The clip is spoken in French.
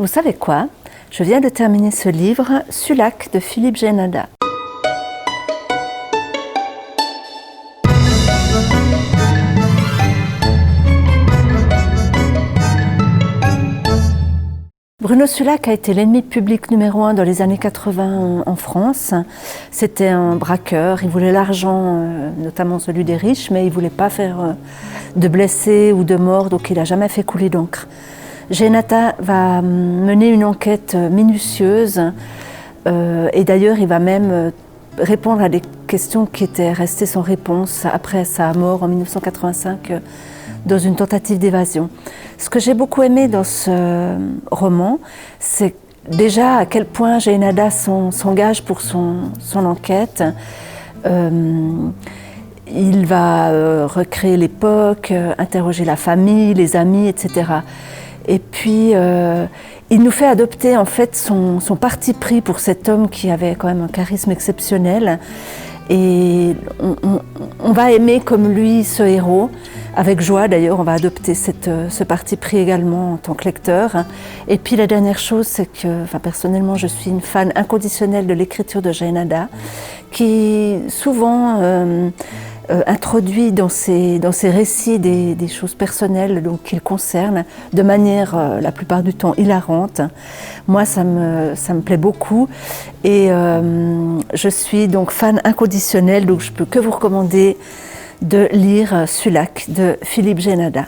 Vous savez quoi? Je viens de terminer ce livre, Sulac de Philippe Génada. Bruno Sulac a été l'ennemi public numéro 1 dans les années 80 en France. C'était un braqueur, il voulait l'argent, notamment celui des riches, mais il ne voulait pas faire de blessés ou de morts, donc il n'a jamais fait couler d'encre. Génada va mener une enquête minutieuse et d'ailleurs il va même répondre à des questions qui étaient restées sans réponse après sa mort en 1985 dans une tentative d'évasion. Ce que j'ai beaucoup aimé dans ce roman, c'est déjà à quel point Génada s'engage pour son enquête. Il va recréer l'époque, interroger la famille, les amis, etc. Et puis, il nous fait adopter en fait son parti pris pour cet homme qui avait quand même un charisme exceptionnel. Et on va aimer comme lui ce héros. Avec joie d'ailleurs, on va adopter ce parti pris également en tant que lecteur. Et puis la dernière chose, c'est que personnellement, je suis une fan inconditionnelle de l'écriture de Génada, qui souvent introduit dans ses récits des choses personnelles qui le concernent, de manière la plupart du temps hilarante. Moi, ça me plaît beaucoup et je suis donc fan inconditionnelle, donc je peux que vous recommander de lire Sulac de Philippe Génada.